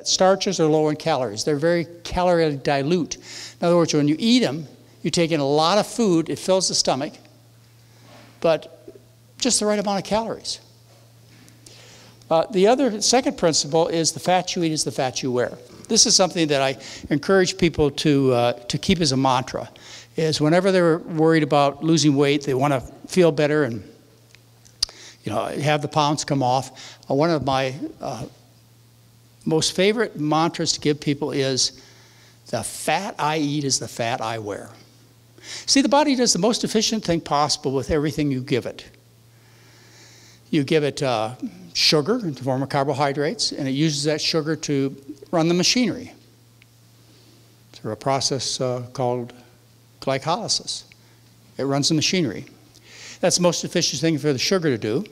Starches are low in calories. They're very calorie dilute. In other words, when you eat them, you take in a lot of food, it fills the stomach, but just the right amount of calories. The second principle is the fat you eat is the fat you wear. This is something that I encourage people to keep as a mantra, is whenever they're worried about losing weight, they want to feel better and have the pounds come off. One of my most favorite mantras to give people is, the fat I eat is the fat I wear. See, the body does the most efficient thing possible with everything you give it. You give it sugar in the form of carbohydrates, and it uses that sugar to run the machinery through a process called glycolysis. It runs the machinery. That's the most efficient thing for the sugar to do.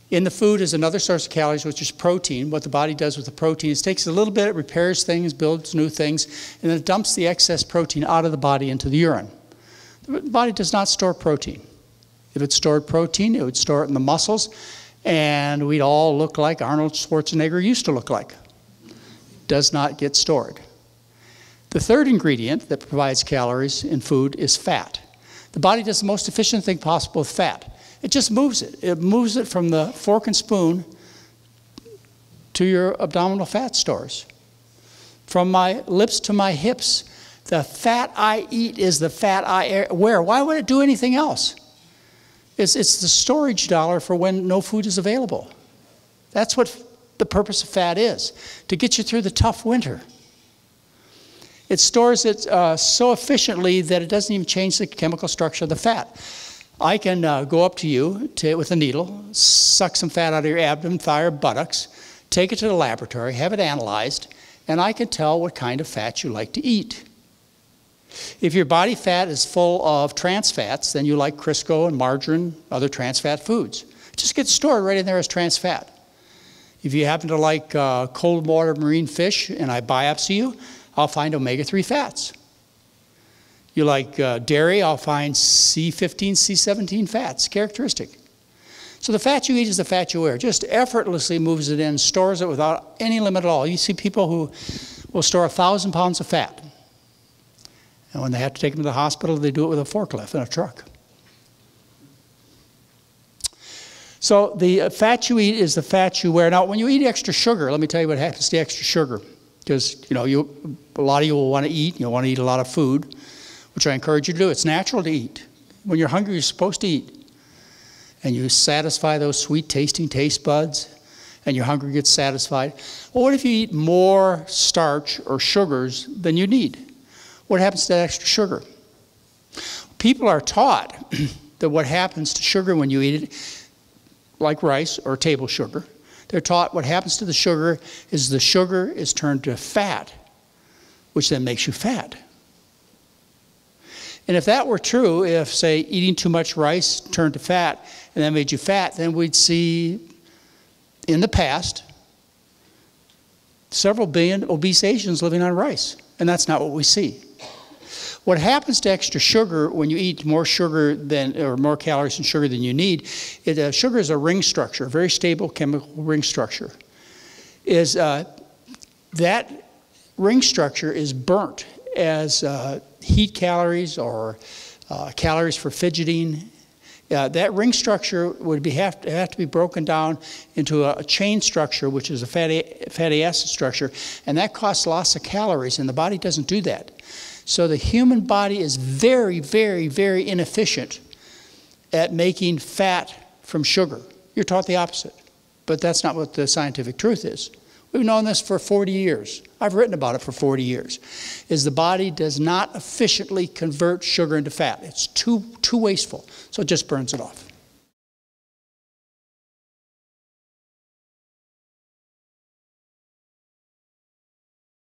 In the food is another source of calories, which is protein. What the body does with the protein is it takes a little bit, it repairs things, builds new things, and then it dumps the excess protein out of the body into the urine. The body does not store protein. If it stored protein, it would store it in the muscles, and we'd all look like Arnold Schwarzenegger used to look like. It does not get stored. The third ingredient that provides calories in food is fat. The body does the most efficient thing possible with fat. It just moves it. It moves it from the fork and spoon to your abdominal fat stores. From my lips to my hips, the fat I eat is the fat I wear. Why would it do anything else? It's the storage dollar for when no food is available. That's what the purpose of fat is, to get you through the tough winter. It stores it so efficiently that it doesn't even change the chemical structure of the fat. I can go up to you with a needle, suck some fat out of your abdomen, thigh, or buttocks, take it to the laboratory, have it analyzed, and I can tell what kind of fat you like to eat. If your body fat is full of trans fats, then you like Crisco and margarine, other trans fat foods. It just gets stored right in there as trans fat. If you happen to like cold water marine fish and I biopsy you, I'll find omega-3 fats. You like dairy, I'll find C15, C17 fats, characteristic. So the fat you eat is the fat you wear. Just effortlessly moves it in, stores it without any limit at all. You see people who will store 1,000 pounds of fat. And when they have to take them to the hospital, they do it with a forklift and a truck. So the fat you eat is the fat you wear. Now, when you eat extra sugar, let me tell you what happens to extra sugar. Because, a lot of you will want to eat. You'll want to eat a lot of food, which I encourage you to do. It's natural to eat. When you're hungry, you're supposed to eat. And you satisfy those sweet tasting taste buds, and your hunger gets satisfied. Well, what if you eat more starch or sugars than you need? What happens to that extra sugar? People are taught that what happens to sugar when you eat it, like rice or table sugar, they're taught what happens to the sugar is turned to fat, which then makes you fat. And if that were true, if, say, eating too much rice turned to fat and that made you fat, then we'd see in the past several billion obese Asians living on rice. And that's not what we see. What happens to extra sugar when you eat more sugar or more calories and sugar than you need, sugar is a ring structure, a very stable chemical ring structure. That ring structure is burnt as heat calories or calories for fidgeting. That ring structure would have to be broken down into a chain structure, which is a fatty acid structure, and that costs lots of calories, and the body doesn't do that. So the human body is very, very, very inefficient at making fat from sugar. You're taught the opposite, but that's not what the scientific truth is. We've known this for 40 years. I've written about it for 40 years. The body does not efficiently convert sugar into fat. It's too wasteful, so it just burns it off.